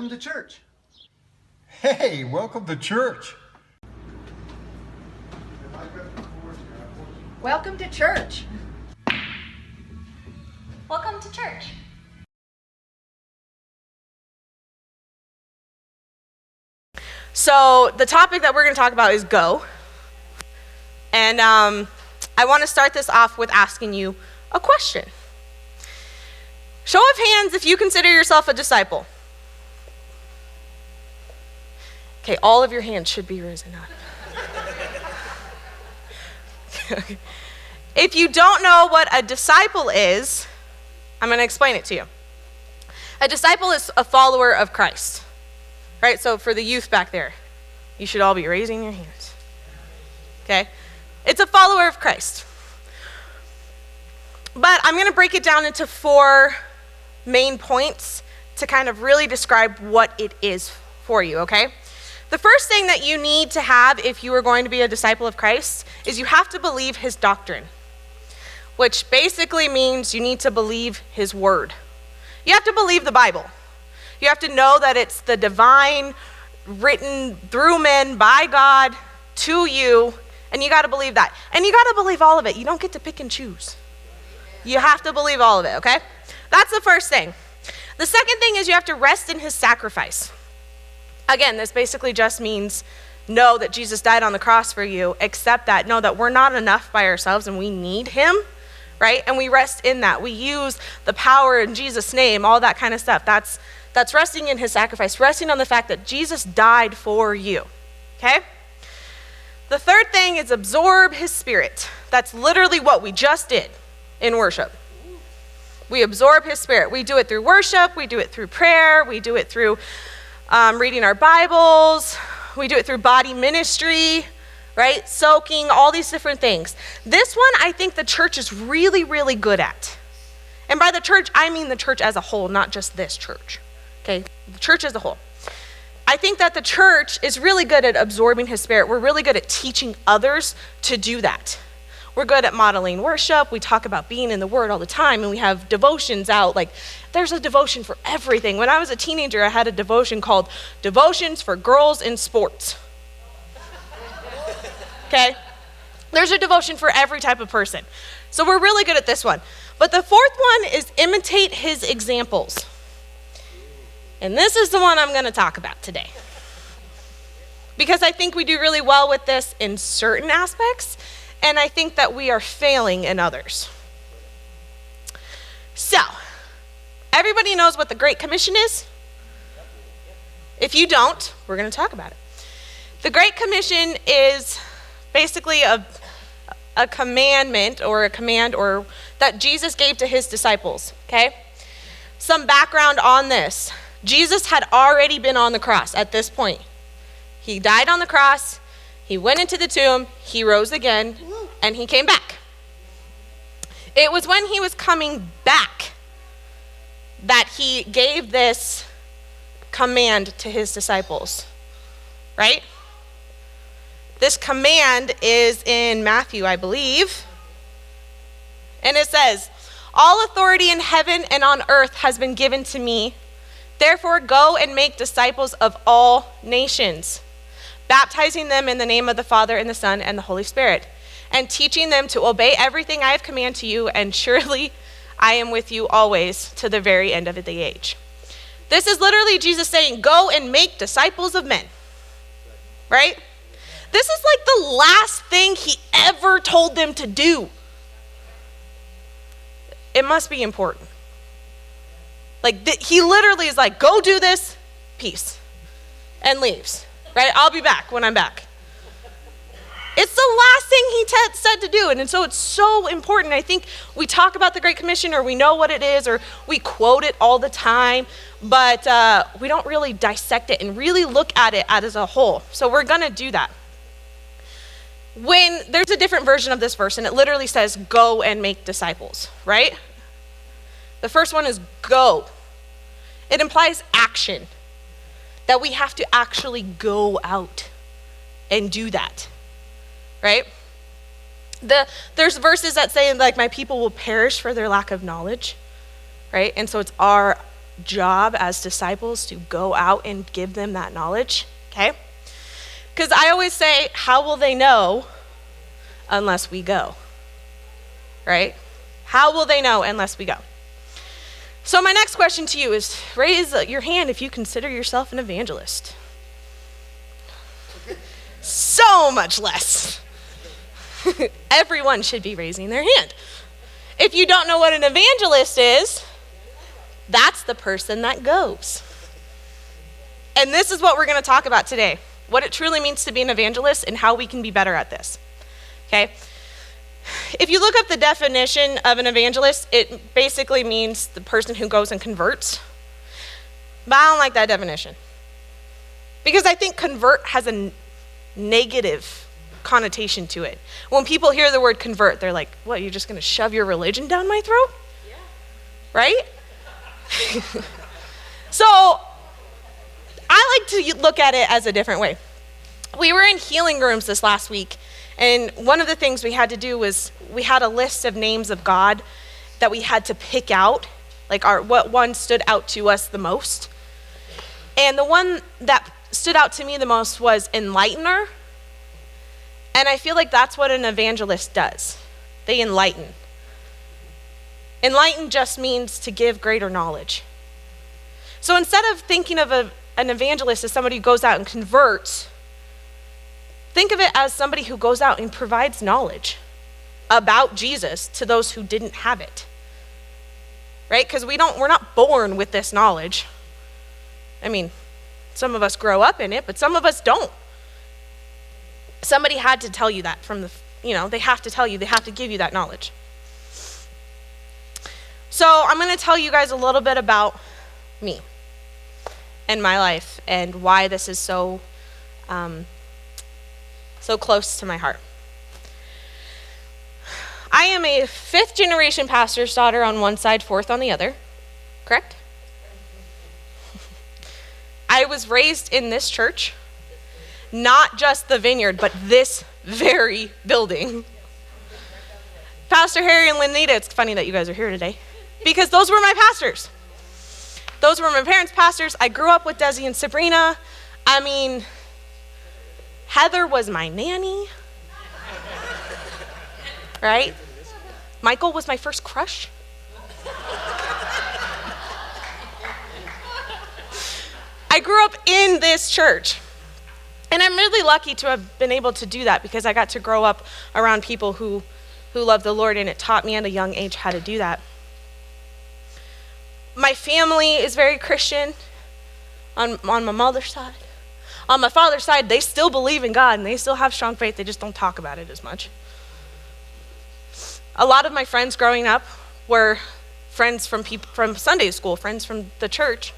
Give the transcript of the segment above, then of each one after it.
welcome to church. Hey, welcome to church. Welcome to church. Welcome to church. So the topic that we're going to talk about is go. And I want to start this off with asking you a question. Show of hands if you consider yourself a disciple. Okay, all of your hands should be risen up. Okay. If you don't know what a disciple is, I'm going to explain it to you. A disciple is a follower of Christ. Right, so for the youth back there, you should all be raising your hands. Okay? It's a follower of Christ. But I'm going to break it down into 4 main points to kind of really describe what it is for you, okay? The first thing that you need to have if you are going to be a disciple of Christ is you have to believe his doctrine, which basically means you need to believe his word. You have to believe the Bible. You have to know that it's the divine, written through men by God to you, and you got to believe that. And you got to believe all of it. You don't get to pick and choose. You have to believe all of it, okay? That's the first thing. The second thing is you have to rest in his sacrifice. Again, this basically just means know that Jesus died on the cross for you, accept that, know that we're not enough by ourselves and we need him, right? And we rest in that. We use the power in Jesus' name, all that kind of stuff. That's resting in his sacrifice, resting on the fact that Jesus died for you, okay? The third thing is absorb his spirit. That's literally what we just did in worship. We absorb his spirit. We do it through worship. We do it through prayer. We do it through reading our Bibles. We do it through body ministry, right? Soaking, all these different things. This one, I think the church is really, really good at. And by the church, I mean the church as a whole, not just this church. Okay, the church as a whole. I think that the church is really good at absorbing his spirit. We're really good at teaching others to do that. We're good at modeling worship. We talk about being in the Word all the time, and we have devotions out. Like, there's a devotion for everything. When I was a teenager, I had a devotion called Devotions for Girls in Sports. Okay? There's a devotion for every type of person. So we're really good at this one. But the fourth one is imitate his examples. And this is the one I'm going to talk about today. Because I think we do really well with this in certain aspects, and I think that we are failing in others. So, everybody knows what the Great Commission is? If you don't, we're going to talk about it. The Great Commission is basically a commandment or a command or that Jesus gave to his disciples, okay? Some background on this. Jesus had already been on the cross at this point. He died on the cross, he went into the tomb, he rose again, and he came back. It was when he was coming back that he gave this command to his disciples, right? This command is in Matthew, I believe, and it says, "All authority in heaven and on earth has been given to me. Therefore, go and make disciples of all nations, baptizing them in the name of the Father and the Son and the Holy Spirit, and teaching them to obey everything I have commanded to you, and surely I am with you always to the very end of the age." This is literally Jesus saying, go and make disciples of men, right? This is like the last thing he ever told them to do. It must be important. Like, he literally is like, go do this, peace, and leaves, right? I'll be back when I'm back. It's the last thing he said to do, and so it's so important. I think we talk about the Great Commission, or we know what it is, or we quote it all the time, but we don't really dissect it and really look at it as a whole. So we're going to do that. When there's a different version of this verse, and it literally says, go and make disciples, right? The first one is go. It implies action, that we have to actually go out and do that, right? There's verses that say, like, my people will perish for their lack of knowledge, right? And so it's our job as disciples to go out and give them that knowledge, okay? Because I always say, how will they know unless we go, right? How will they know unless we go? So my next question to you is, raise your hand if you consider yourself an evangelist. So much less. Everyone should be raising their hand. If you don't know what an evangelist is, that's the person that goes. And this is what we're going to talk about today, what it truly means to be an evangelist and how we can be better at this, okay? If you look up the definition of an evangelist, it basically means the person who goes and converts. But I don't like that definition. Because I think convert has a negative connotation to it. When people hear the word convert, they're like, what, you're just going to shove your religion down my throat? Yeah. Right? So I like to look at it as a different way. We were in healing rooms this last week, and one of the things we had to do was we had a list of names of God that we had to pick out, like what one stood out to us the most. And the one that stood out to me the most was enlightener. And I feel like that's what an evangelist does. They enlighten. Enlighten just means to give greater knowledge. So instead of thinking of an evangelist as somebody who goes out and converts, think of it as somebody who goes out and provides knowledge about Jesus to those who didn't have it. Right? Because we're not born with this knowledge. I mean, some of us grow up in it, but some of us don't. Somebody had to tell you that they have to tell you, they have to give you that knowledge. So I'm going to tell you guys a little bit about me and my life and why this is so close to my heart. I am a 5th generation pastor's daughter on one side, 4th on the other, correct? I was raised in this church, not just the Vineyard, but this very building. Pastor Harry and Lynita, it's funny that you guys are here today, because those were my pastors. Those were my parents' pastors. I grew up with Desi and Sabrina. I mean, Heather was my nanny, right? Michael was my first crush. I grew up in this church. And I'm really lucky to have been able to do that because I got to grow up around people who love the Lord, and it taught me at a young age how to do that. My family is very Christian on my mother's side. On my father's side, they still believe in God and they still have strong faith. They just don't talk about it as much. A lot of my friends growing up were friends from Sunday school, friends from the church.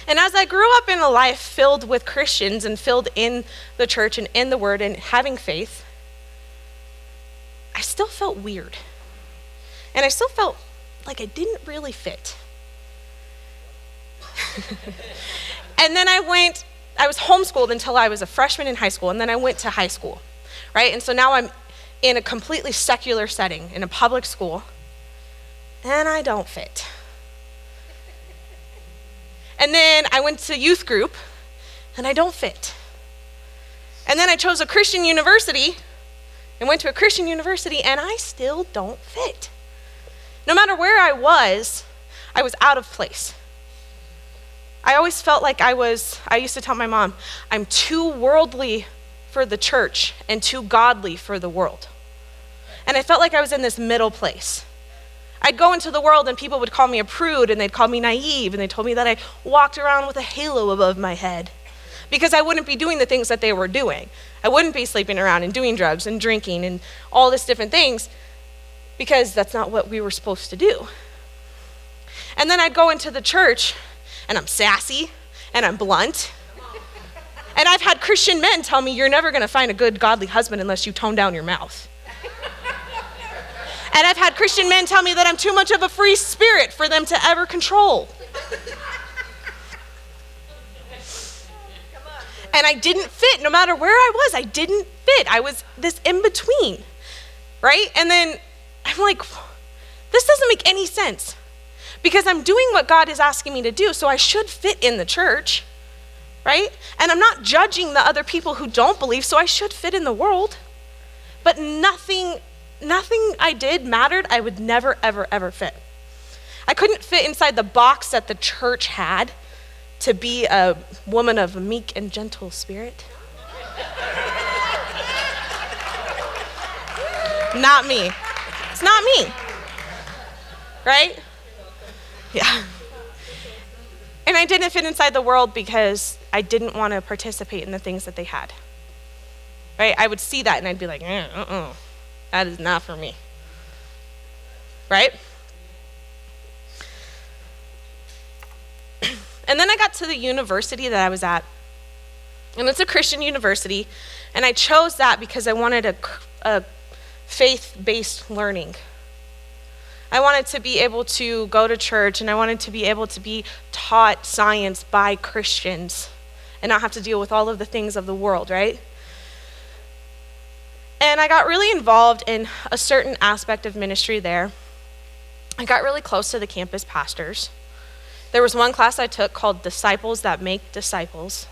And as I grew up in a life filled with Christians and filled in the church and in the Word and having faith, I still felt weird. And I still felt like I didn't really fit. And then I was homeschooled until I was a freshman in high school, and then I went to high school, right? And so now I'm in a completely secular setting, in a public school, and I don't fit. And then I went to youth group, and I don't fit. And then I chose a Christian university, and went to a Christian university, and I still don't fit. No matter where I was out of place. I always felt like I used to tell my mom, I'm too worldly for the church and too godly for the world. And I felt like I was in this middle place. I'd go into the world and people would call me a prude and they'd call me naive and they told me that I walked around with a halo above my head because I wouldn't be doing the things that they were doing. I wouldn't be sleeping around and doing drugs and drinking and all these different things because that's not what we were supposed to do. And then I'd go into the church and I'm sassy and I'm blunt. And I've had Christian men tell me, you're never going to find a good godly husband unless you tone down your mouth. And I've had Christian men tell me that I'm too much of a free spirit for them to ever control. And I didn't fit. No matter where I was, I didn't fit. I was this in-between, right? And then I'm like, this doesn't make any sense. because I'm doing what God is asking me to do, so I should fit in the church, right? And I'm not judging the other people who don't believe, so I should fit in the world. But nothing I did mattered. I would never, ever, ever fit. I couldn't fit inside the box that the church had to be a woman of a meek and gentle spirit. Not me. It's not me. Right? Yeah. And I didn't fit inside the world because I didn't want to participate in the things that they had. Right? I would see that and I'd be like, that is not for me. Right? And then I got to the university that I was at. And it's a Christian university. And I chose that because I wanted a faith-based learning. I wanted to be able to go to church, and I wanted to be able to be taught science by Christians and not have to deal with all of the things of the world, right? And I got really involved in a certain aspect of ministry there. I got really close to the campus pastors. There was one class I took called Disciples That Make Disciples,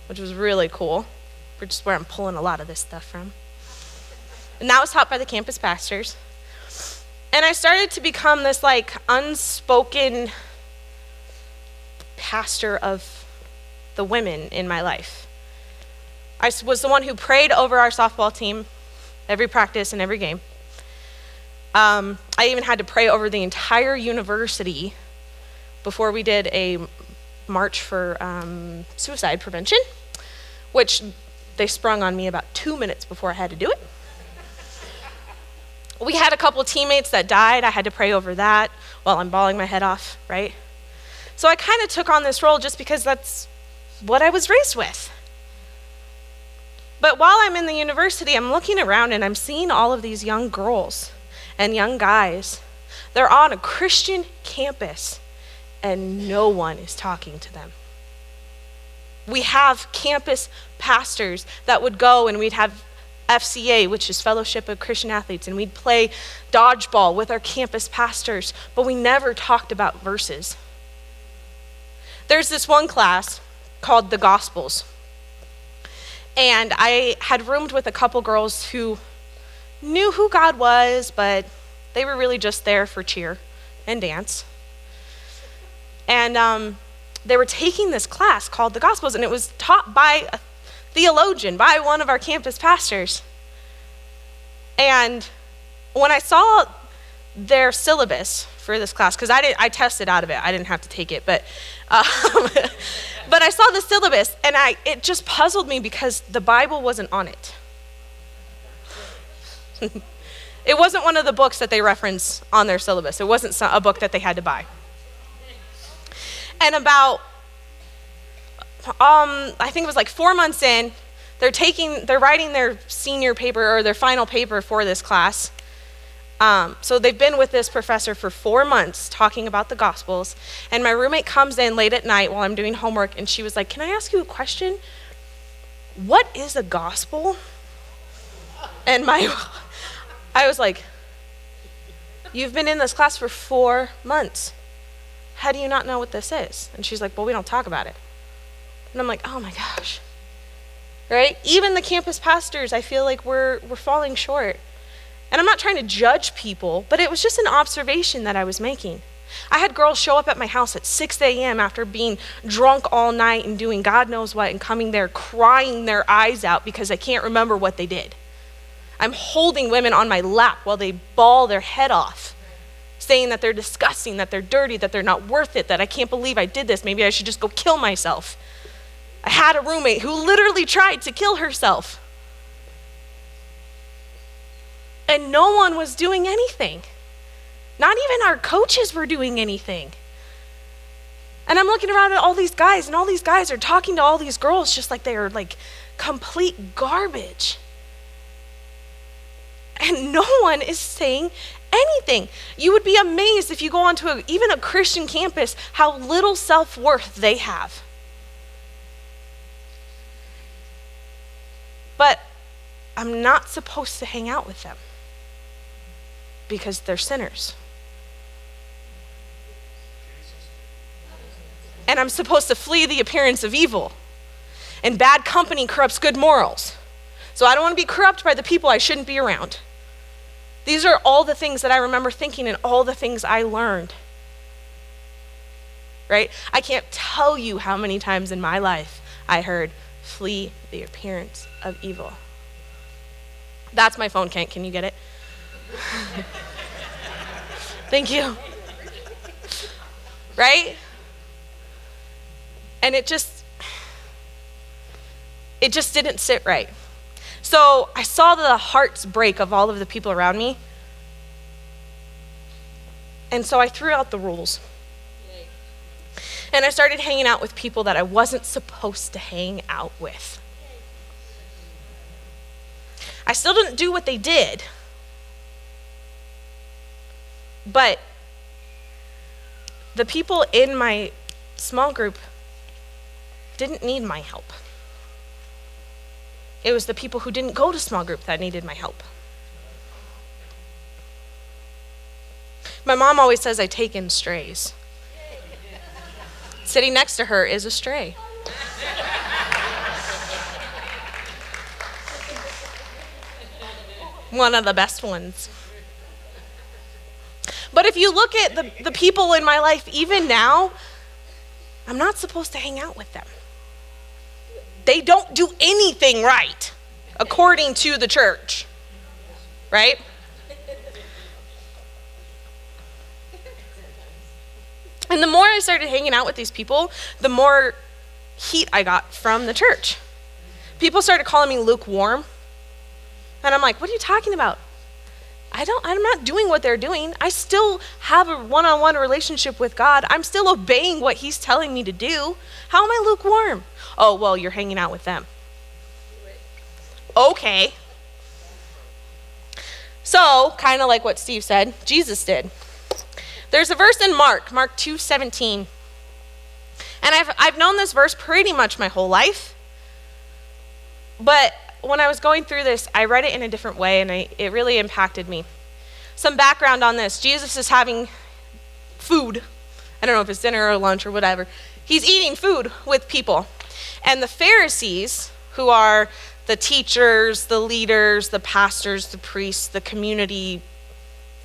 which was really cool, which is where I'm pulling a lot of this stuff from. And that was taught by the campus pastors. And I started to become this unspoken pastor of the women in my life. I was the one who prayed over our softball team every practice and every game. I even had to pray over the entire university before we did a march for suicide prevention, which they sprung on me about 2 minutes before I had to do it. We had a couple teammates that died. I had to pray over that while I'm bawling my head off, right? So I kind of took on this role just because that's what I was raised with. But while I'm in the university, I'm looking around and I'm seeing all of these young girls and young guys. They're on a Christian campus and no one is talking to them. We have campus pastors that would go and we'd have FCA, which is Fellowship of Christian Athletes, and we'd play dodgeball with our campus pastors, but we never talked about verses. There's this one class called the Gospels, and I had roomed with a couple girls who knew who God was, but they were really just there for cheer and dance. And they were taking this class called the Gospels, and it was taught by a theologian, by one of our campus pastors. And when I saw their syllabus for this class, because I tested out of it, I didn't have to take it, but but I saw the syllabus, and it just puzzled me because the Bible wasn't on it. It wasn't one of the books that they reference on their syllabus. It wasn't a book that they had to buy. And about, I think it was 4 months in, they're writing their senior paper or their final paper for this class. So they've been with this professor for 4 months talking about the Gospels. And my roommate comes in late at night while I'm doing homework, and she was like, "Can I ask you a question? What is a gospel?" And I was like, "You've been in this class for 4 months. How do you not know what this is?" And she's like, "Well, we don't talk about it." And I'm like, oh my gosh. Right? Even the campus pastors, I feel like we're falling short. And I'm not trying to judge people, but it was just an observation that I was making. I had girls show up at my house at 6 a.m. after being drunk all night and doing God knows what and coming there crying their eyes out because they can't remember what they did. I'm holding women on my lap while they bawl their head off, saying that they're disgusting, that they're dirty, that they're not worth it, that I can't believe I did this. Maybe I should just go kill myself. I had a roommate who literally tried to kill herself. And no one was doing anything. Not even our coaches were doing anything. And I'm looking around at all these guys, and all these guys are talking to all these girls just like they are complete garbage. And no one is saying anything. You would be amazed if you go onto even a Christian campus how little self-worth they have. But I'm not supposed to hang out with them because they're sinners. and I'm supposed to flee the appearance of evil. And bad company corrupts good morals. So I don't want to be corrupt by the people I shouldn't be around. These are all the things that I remember thinking and all the things I learned. Right? I can't tell you how many times in my life I heard, flee the appearance of evil. That's my phone, Kent. Can you get it? Thank you. Right? And it just didn't sit right. So I saw the hearts break of all of the people around me. And so I threw out the rules. And I started hanging out with people that I wasn't supposed to hang out with. I still didn't do what they did. But the people in my small group didn't need my help. It was the people who didn't go to small group that needed my help. My mom always says I take in strays. Sitting next to her is a stray. One of the best ones. But if you look at the people in my life, even now, I'm not supposed to hang out with them. They don't do anything right, according to the church. Right? And the more I started hanging out with these people, the more heat I got from the church. People started calling me lukewarm. And I'm like, what are you talking about? I'm not doing what they're doing. I still have a one-on-one relationship with God. I'm still obeying what he's telling me to do. How am I lukewarm? Oh, well, you're hanging out with them. Okay. So, kind of like what Steve said, Jesus did. There's a verse in Mark 2:17. And I've known this verse pretty much my whole life. But when I was going through this, I read it in a different way, and it really impacted me. Some background on this. Jesus is having food. I don't know if it's dinner or lunch or whatever. He's eating food with people. And the Pharisees, who are the teachers, the leaders, the pastors, the priests, the community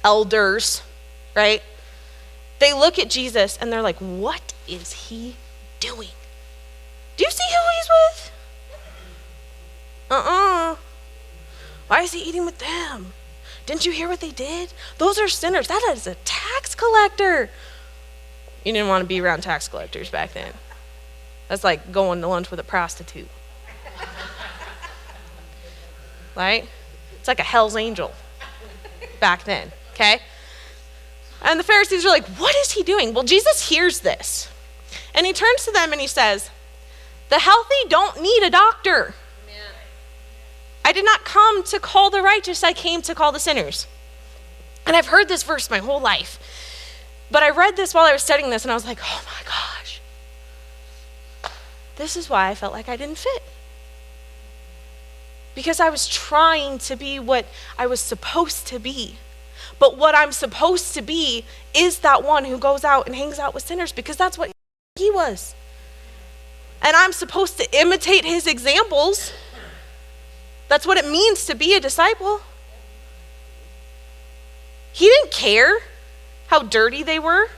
elders, right? They look at Jesus and they're like, what is he doing? Do you see who he's with? Why is he eating with them? Didn't you hear what they did? Those are sinners. That is a tax collector. You didn't want to be around tax collectors back then. That's like going to lunch with a prostitute. Right? It's like a Hell's Angel back then, okay? And the Pharisees are like, what is he doing? Well, Jesus hears this. And he turns to them and he says, the healthy don't need a doctor. I did not come to call the righteous, I came to call the sinners. And I've heard this verse my whole life. But I read this while I was studying this and I was like, oh my gosh. This is why I felt like I didn't fit. Because I was trying to be what I was supposed to be. But what I'm supposed to be is that one who goes out and hangs out with sinners, because that's what he was. And I'm supposed to imitate his examples. That's what it means to be a disciple. He didn't care how dirty they were.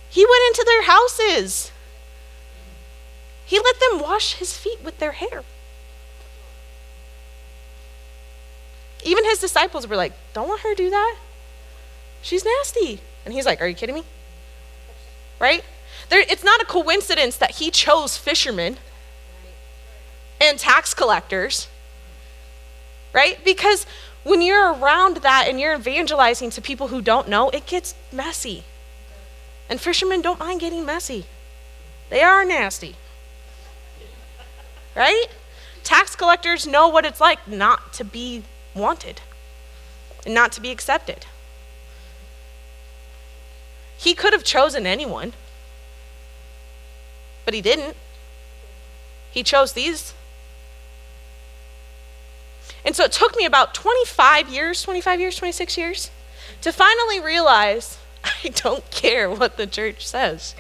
He went into their houses. He let them wash his feet with their hair. Even his disciples were like, don't let her do that. She's nasty. And he's like, are you kidding me? Right? It's not a coincidence that he chose fishermen and tax collectors, right? Because when you're around that and you're evangelizing to people who don't know, it gets messy. And fishermen don't mind getting messy. They are nasty, right? Tax collectors know what it's like not to be wanted and not to be accepted. He could have chosen anyone, but he didn't. He chose these. And so it took me about 26 years, to finally realize I don't care what the church says.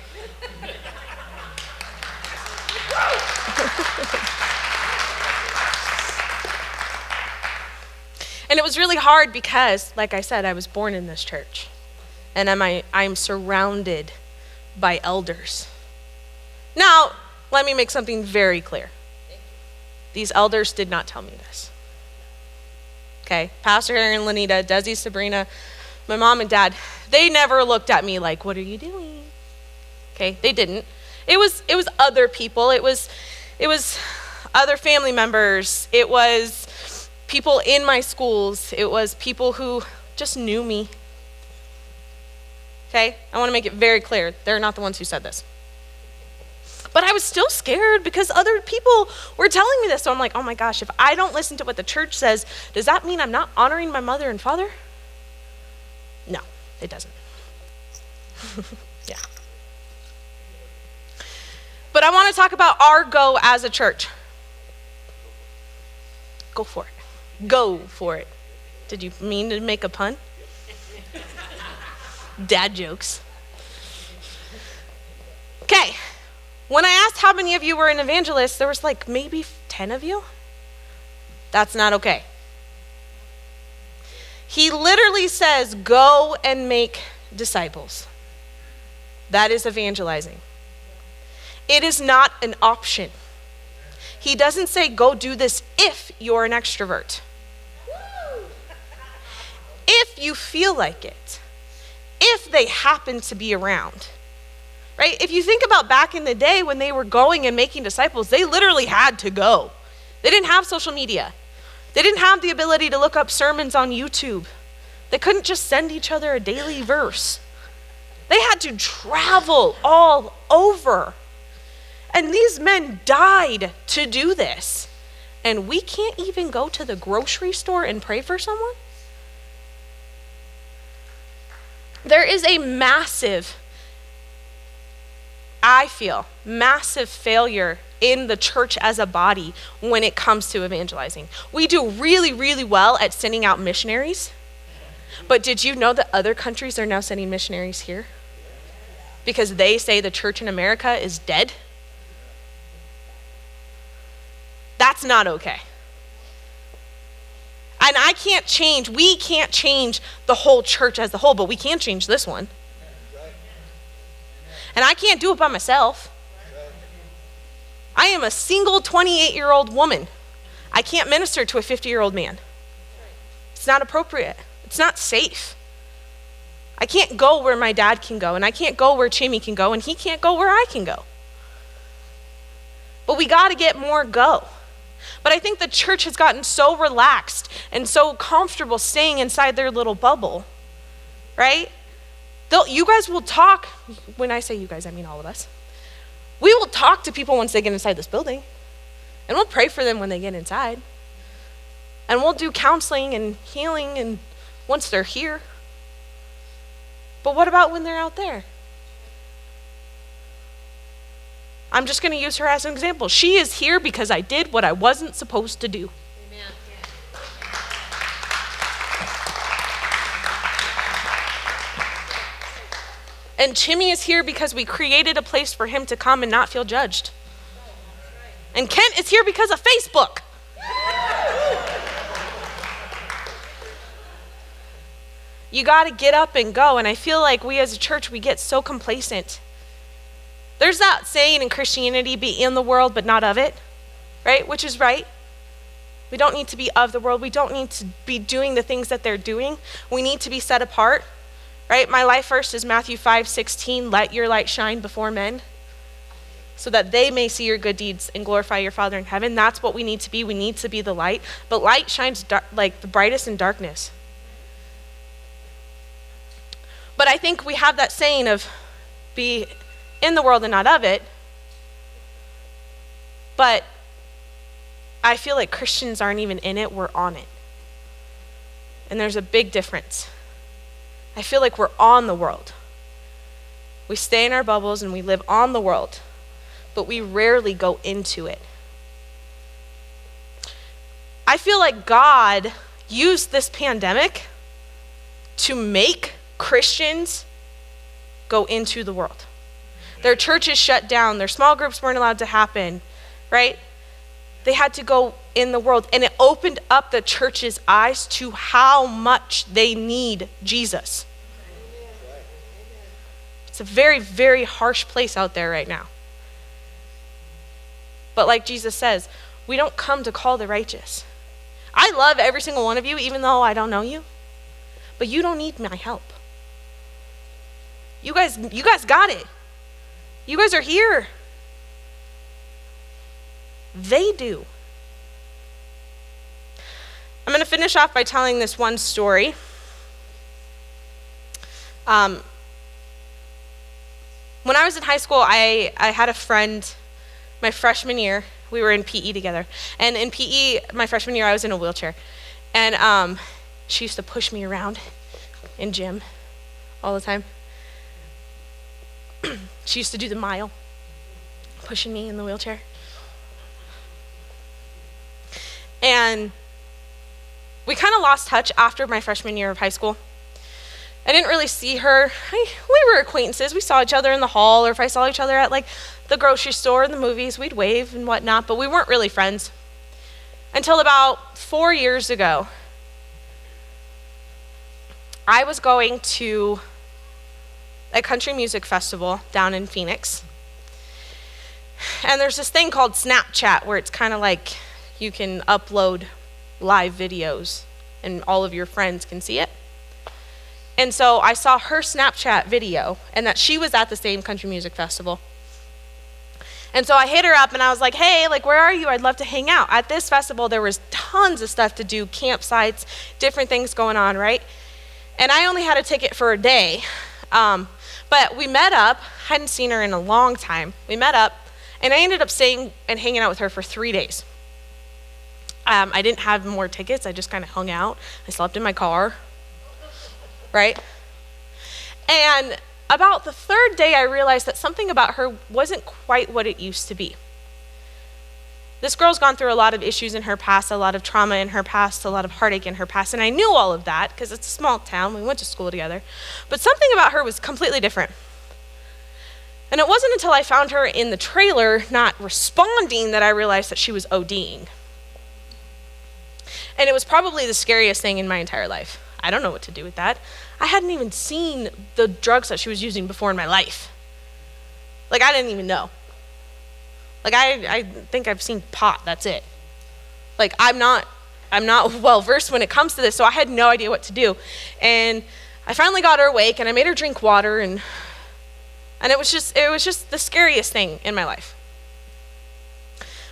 And it was really hard because, like I said, I was born in this church. And I'm surrounded by elders. Now, let me make something very clear. These elders did not tell me this. Okay? Pastor Harry and Lanita, Desi, Sabrina, my mom and dad, they never looked at me like, what are you doing? Okay? They didn't. It was other people. It was other family members. It was people in my schools. It was people who just knew me. Okay? I want to make it very clear. They're not the ones who said this. But I was still scared because other people were telling me this. So I'm like, oh my gosh, if I don't listen to what the church says, does that mean I'm not honoring my mother and father? No, it doesn't. Yeah. But I want to talk about our go as a church. Go for it. Go for it. Did you mean to make a pun? Dad jokes. Okay. When I asked how many of you were an evangelist, there was like maybe 10 of you. That's not okay. He literally says, go and make disciples. That is evangelizing. It is not an option. He doesn't say, go do this if you're an extrovert. If you feel like it. If they happen to be around. Right? If you think about back in the day when they were going and making disciples, they literally had to go. They didn't have social media. They didn't have the ability to look up sermons on YouTube. They couldn't just send each other a daily verse. They had to travel all over. And these men died to do this. And we can't even go to the grocery store and pray for someone? There is a massive failure in the church as a body when it comes to evangelizing. We do really, really well at sending out missionaries. But did you know that other countries are now sending missionaries here? Because they say the church in America is dead? That's not okay. And we can't change the whole church as a whole, but we can change this one. And I can't do it by myself. I am a single 28-year-old woman. I can't minister to a 50-year-old man. It's not appropriate. It's not safe. I can't go where my dad can go, and I can't go where Chimmy can go, and he can't go where I can go. But we got to get more go. But I think the church has gotten so relaxed and so comfortable staying inside their little bubble, right? You guys will talk, when I say you guys, I mean all of us. We will talk to people once they get inside this building. And we'll pray for them when they get inside. And we'll do counseling and healing and once they're here. But what about when they're out there? I'm just going to use her as an example. She is here because I did what I wasn't supposed to do. Amen. And Chimmy is here because we created a place for him to come and not feel judged. And Kent is here because of Facebook. You got to get up and go. And I feel like we as a church, we get so complacent. There's that saying in Christianity, be in the world but not of it, right? Which is right. We don't need to be of the world. We don't need to be doing the things that they're doing. We need to be set apart, right? My life verse is Matthew 5:16, let your light shine before men so that they may see your good deeds and glorify your Father in heaven. That's what we need to be. We need to be the light. But light shines like the brightest in darkness. But I think we have that saying of be in the world and not of it. But I feel like Christians aren't even in it, we're on it. And there's a big difference. I feel like we're on the world. We stay in our bubbles and we live on the world, but we rarely go into it. I feel like God used this pandemic to make Christians go into the world. Their churches shut down, their small groups weren't allowed to happen, right? They had to go in the world, and it opened up the church's eyes to how much they need Jesus. It's a very, very harsh place out there right now. But like Jesus says, we don't come to call the righteous. I love every single one of you, even though I don't know you. But you don't need my help. You guys got it. You guys are here. They do. I'm going to finish off by telling this one story. When I was in high school, I had a friend, my freshman year, we were in PE together. And in PE, my freshman year, I was in a wheelchair. And she used to push me around in gym all the time. She used to do the mile, pushing me in the wheelchair. And we kind of lost touch after my freshman year of high school. I didn't really see her. We were acquaintances. We saw each other in the hall, or if I saw each other at like the grocery store and the movies, we'd wave and whatnot, but we weren't really friends. Until about 4 years ago, I was going to a country music festival down in Phoenix. And there's this thing called Snapchat where it's kind of like you can upload live videos and all of your friends can see it. And so I saw her Snapchat video and that she was at the same country music festival. And so I hit her up and I was like, hey, like, where are you? I'd love to hang out. At this festival, there was tons of stuff to do, campsites, different things going on, right? And I only had a ticket for a day. But we met up, hadn't seen her in a long time. We met up and I ended up staying and hanging out with her for 3 days. I didn't have more tickets. I just kind of hung out. I slept in my car. Right? And about the third day, I realized that something about her wasn't quite what it used to be. This girl's gone through a lot of issues in her past, a lot of trauma in her past, a lot of heartache in her past, and I knew all of that because it's a small town. We went to school together. But something about her was completely different. And it wasn't until I found her in the trailer not responding that I realized that she was ODing. And it was probably the scariest thing in my entire life. I don't know what to do with that. I hadn't even seen the drugs that she was using before in my life. Like, I didn't even know. Like, I think I've seen pot, that's it. Like, I'm not well versed when it comes to this, so I had no idea what to do. And I finally got her awake, and I made her drink water, and it was just the scariest thing in my life.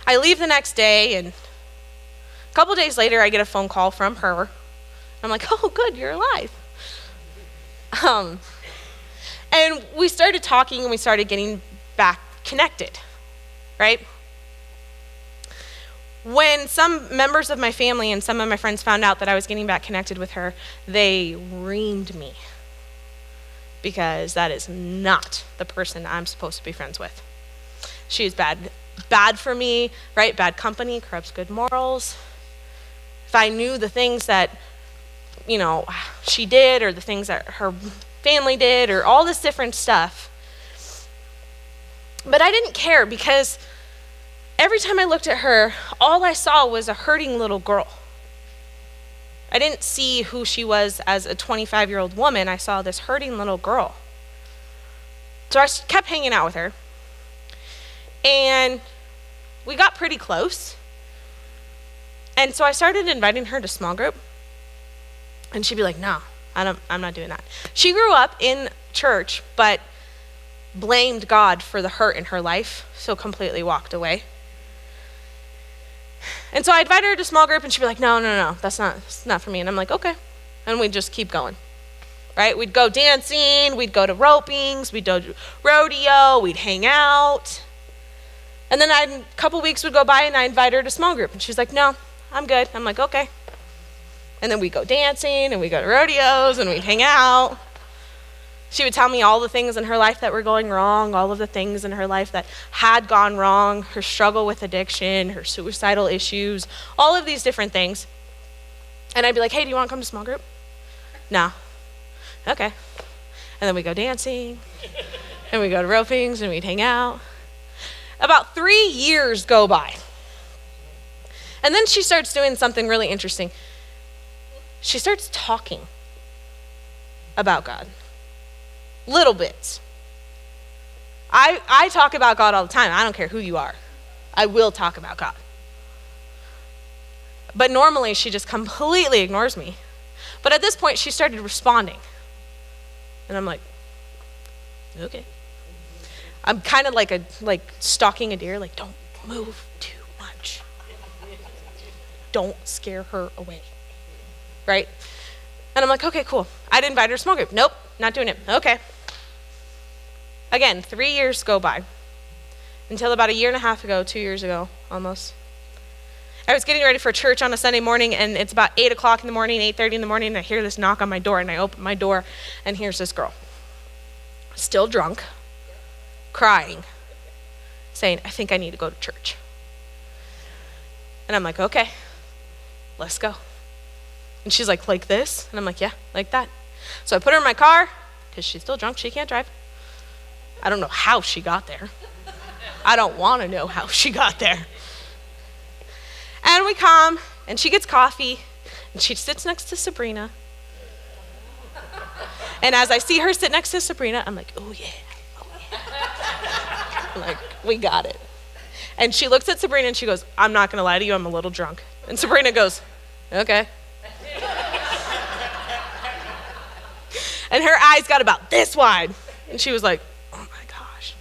I leave the next day, and a couple days later, I get a phone call from her. I'm like, oh, good, you're alive. And we started talking and we started getting back connected, right? When some members of my family and some of my friends found out that I was getting back connected with her, they reamed me because that is not the person I'm supposed to be friends with. She is bad for me, right? Bad company, corrupts good morals. If I knew the things that she did or the things that her family did or all this different stuff. But I didn't care because every time I looked at her, all I saw was a hurting little girl. I didn't see who she was as a 25-year-old woman. I saw this hurting little girl. So I kept hanging out with her. And we got pretty close. And so I started inviting her to small group. And she'd be like, no, I'm not doing that. She grew up in church, but blamed God for the hurt in her life, so completely walked away. And so I invited her to small group, and she'd be like, no, that's not for me. And I'm like, okay. And we'd just keep going, right? We'd go dancing, we'd go to ropings, we'd go to rodeo, we'd hang out. And then a couple weeks would go by, and I invite her to small group, and she's like, no, I'm good. I'm like, okay. And then we'd go dancing, and we'd go to rodeos, and we'd hang out. She would tell me all the things in her life that were going wrong, all of the things in her life that had gone wrong, her struggle with addiction, her suicidal issues, all of these different things. And I'd be like, hey, do you want to come to small group? No. Okay. And then we'd go dancing, and we'd go to ropings, and we'd hang out. About 3 years go by. And then she starts doing something really interesting. She starts talking about God. Little bits. I talk about God all the time. I don't care who you are. I will talk about God. But normally she just completely ignores me. But at this point she started responding. And I'm like, okay. I'm kind of like stalking a deer, like, don't move too much. Don't scare her away. Right? And I'm like, okay, cool. I'd invite her to a small group. Nope, not doing it. Okay. Again, 3 years go by. Until about 1.5 years ago, 2 years ago, almost. I was getting ready for church on a Sunday morning, and it's about 8 o'clock in the morning, 8:30 in the morning, and I hear this knock on my door, and I open my door, and here's this girl. Still drunk, crying, saying, I think I need to go to church. And I'm like, okay, let's go. And she's like this? And I'm like, yeah, like that. So I put her in my car, because she's still drunk, she can't drive. I don't know how she got there. I don't want to know how she got there. And we come, and she gets coffee, and she sits next to Sabrina. And as I see her sit next to Sabrina, I'm like, oh yeah. I'm like, we got it. And she looks at Sabrina and she goes, I'm not gonna lie to you, I'm a little drunk. And Sabrina goes, okay. And her eyes got about this wide. And she was like, oh my gosh.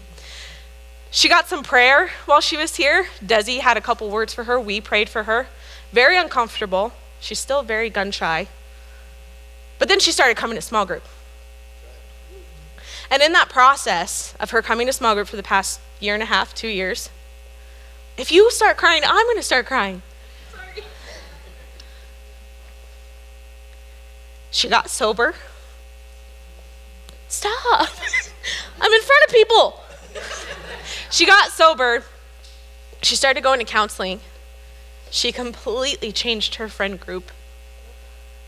She got some prayer while she was here. Desi had a couple words for her. We prayed for her. Very uncomfortable. She's still very gun shy. But then she started coming to small group. And in that process of her coming to small group for the past 1.5 years, 2 years, if you start crying, I'm going to start crying. Sorry. She got sober. Stop. I'm in front of people. She got sober. She started going to counseling. She completely changed her friend group.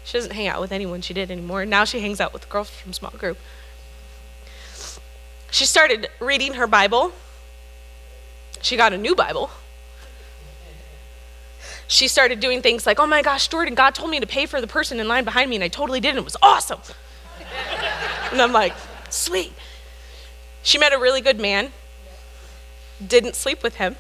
She doesn't hang out with anyone she did anymore. Now she hangs out with girls from small group. She started reading her Bible. She got a new Bible. She started doing things like, oh my gosh, Jordan, God told me to pay for the person in line behind me, and I totally did, and it was awesome. And I'm like, sweet. She met a really good man. Didn't sleep with him.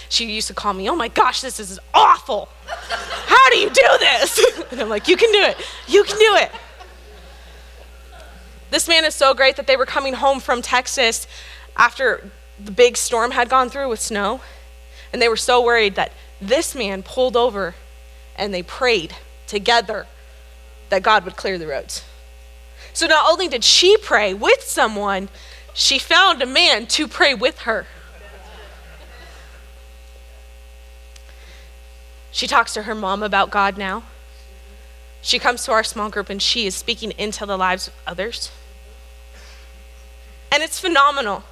She used to call me, oh my gosh, this is awful. How do you do this? And I'm like, you can do it. You can do it. This man is so great that they were coming home from Texas after the big storm had gone through with snow. And they were so worried that this man pulled over and they prayed together that God would clear the roads. So not only did she pray with someone, she found a man to pray with her. She talks to her mom about God now. She comes to our small group and she is speaking into the lives of others. And it's phenomenal.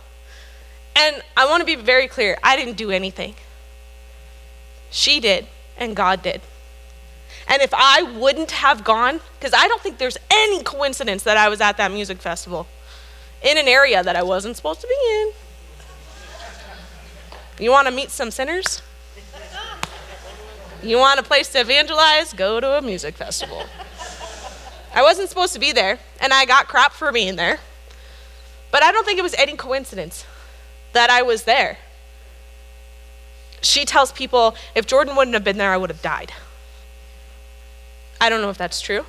And I want to be very clear, I didn't do anything. She did, and God did. And if I wouldn't have gone, because I don't think there's any coincidence that I was at that music festival in an area that I wasn't supposed to be in. You want to meet some sinners? You want a place to evangelize? Go to a music festival. I wasn't supposed to be there, and I got crap for being there. But I don't think it was any coincidence that I was there. She tells people, if Jordan wouldn't have been there, I would have died. I don't know if that's true.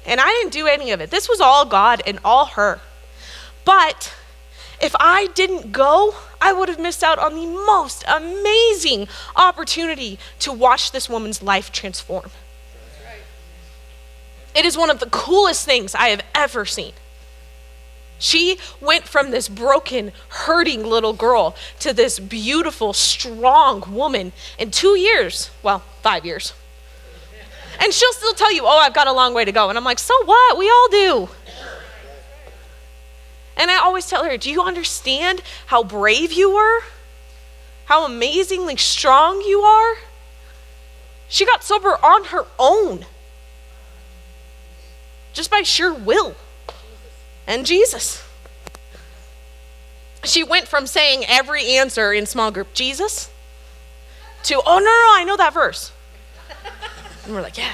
And I didn't do any of it. This was all God and all her. But if I didn't go, I would have missed out on the most amazing opportunity to watch this woman's life transform. It is one of the coolest things I have ever seen. She went from this broken, hurting little girl to this beautiful, strong woman in 2 years. Well, 5 years. And she'll still tell you, oh, I've got a long way to go. And I'm like, so what? We all do. And I always tell her, do you understand how brave you were? How amazingly strong you are? She got sober on her own. Just by sheer will. And Jesus. she went from saying every answer in small group, Jesus, to, oh, no, I know that verse. And we're like, yeah.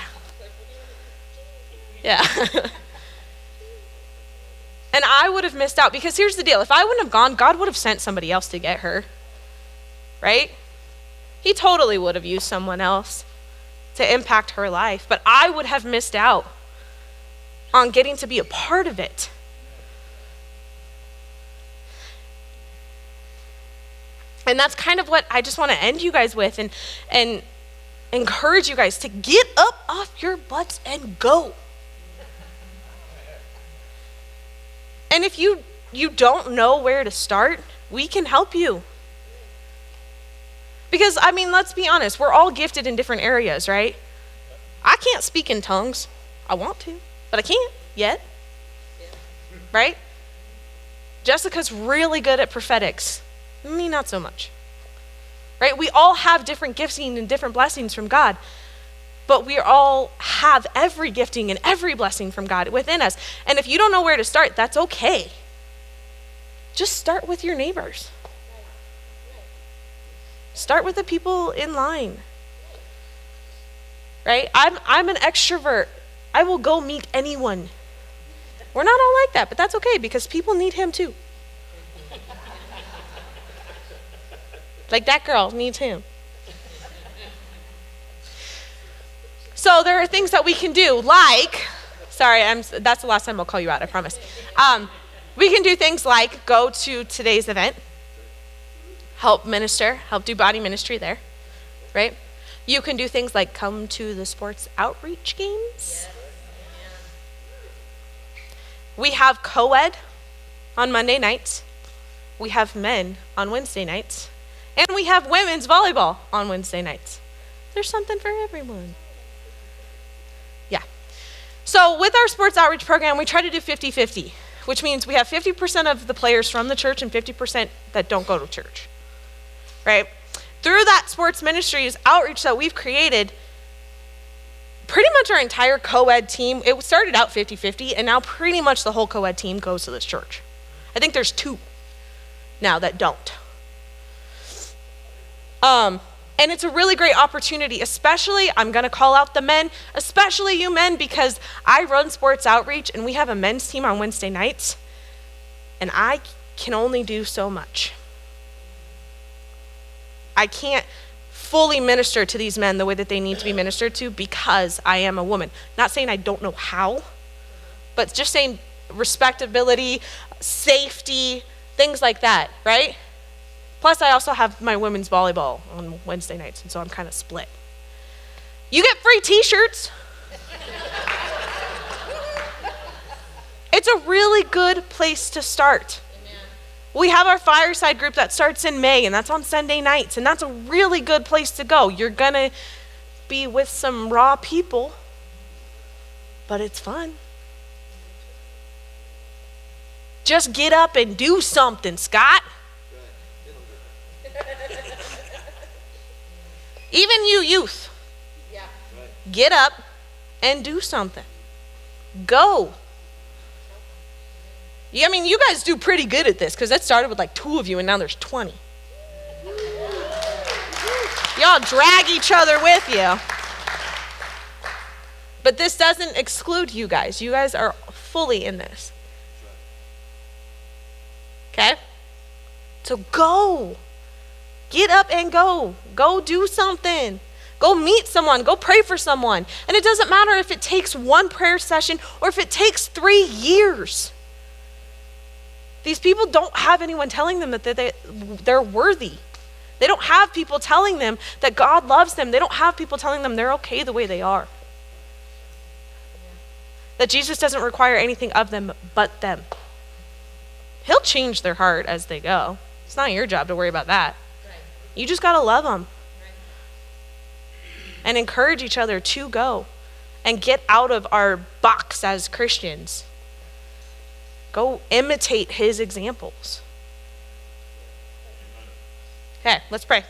Yeah. And I would have missed out, because here's the deal. If I wouldn't have gone, God would have sent somebody else to get her, right? He totally would have used someone else to impact her life, but I would have missed out on getting to be a part of it. And that's kind of what I just want to end you guys with, and encourage you guys to get up off your butts and go. And if you don't know where to start, we can help you. Because, I mean, let's be honest, we're all gifted in different areas, right? I can't speak in tongues. I want to, but I can't yet. Right? Jessica's really good at prophetics. Me, not so much. Right? We all have different gifting and different blessings from God. But we all have every gifting and every blessing from God within us. And if you don't know where to start, that's okay. Just start with your neighbors. Start with the people in line. Right? I'm an extrovert. I will go meet anyone. We're not all like that, but that's okay, because people need him too. Like that girl needs him. So there are things that we can do, like, that's the last time I'll call you out, I promise. We can do things like go to today's event, help do body ministry there, right? You can do things like come to the sports outreach games. We have co-ed on Monday nights. We have men on Wednesday nights. And we have women's volleyball on Wednesday nights. There's something for everyone. Yeah. So with our sports outreach program, we try to do 50-50, which means we have 50% of the players from the church and 50% that don't go to church, right? Through that sports ministries outreach that we've created, pretty much our entire co-ed team, it started out 50-50, and now pretty much the whole co-ed team goes to this church. I think there's 2 now that don't. And it's a really great opportunity, especially, I'm going to call out the men, especially you men, because I run sports outreach and we have a men's team on Wednesday nights, and I can only do so much. I can't fully minister to these men the way that they need to be ministered to because I am a woman. Not saying I don't know how, but just saying respectability, safety, things like that, right? Plus, I also have my women's volleyball on Wednesday nights, and so I'm kind of split. You get free t-shirts. It's a really good place to start. Amen. We have our fireside group that starts in May, and that's on Sunday nights, and that's a really good place to go. You're going to be with some raw people, but it's fun. Just get up and do something, Scott. Even you youth, get up and do something. Go. I mean, you guys do pretty good at this, because it started with like 2 of you and now there's 20. Y'all drag each other with you. But this doesn't exclude you guys. You guys are fully in this. Okay? So go. Get up and go. Go do something. Go meet someone. Go pray for someone. And it doesn't matter if it takes 1 prayer session or if it takes 3 years. These people don't have anyone telling them that they're worthy. They don't have people telling them that God loves them. They don't have people telling them they're okay the way they are. That Jesus doesn't require anything of them but them. He'll change their heart as they go. It's not your job to worry about that. You just got to love them and encourage each other to go and get out of our box as Christians. Go imitate his examples. Okay, let's pray.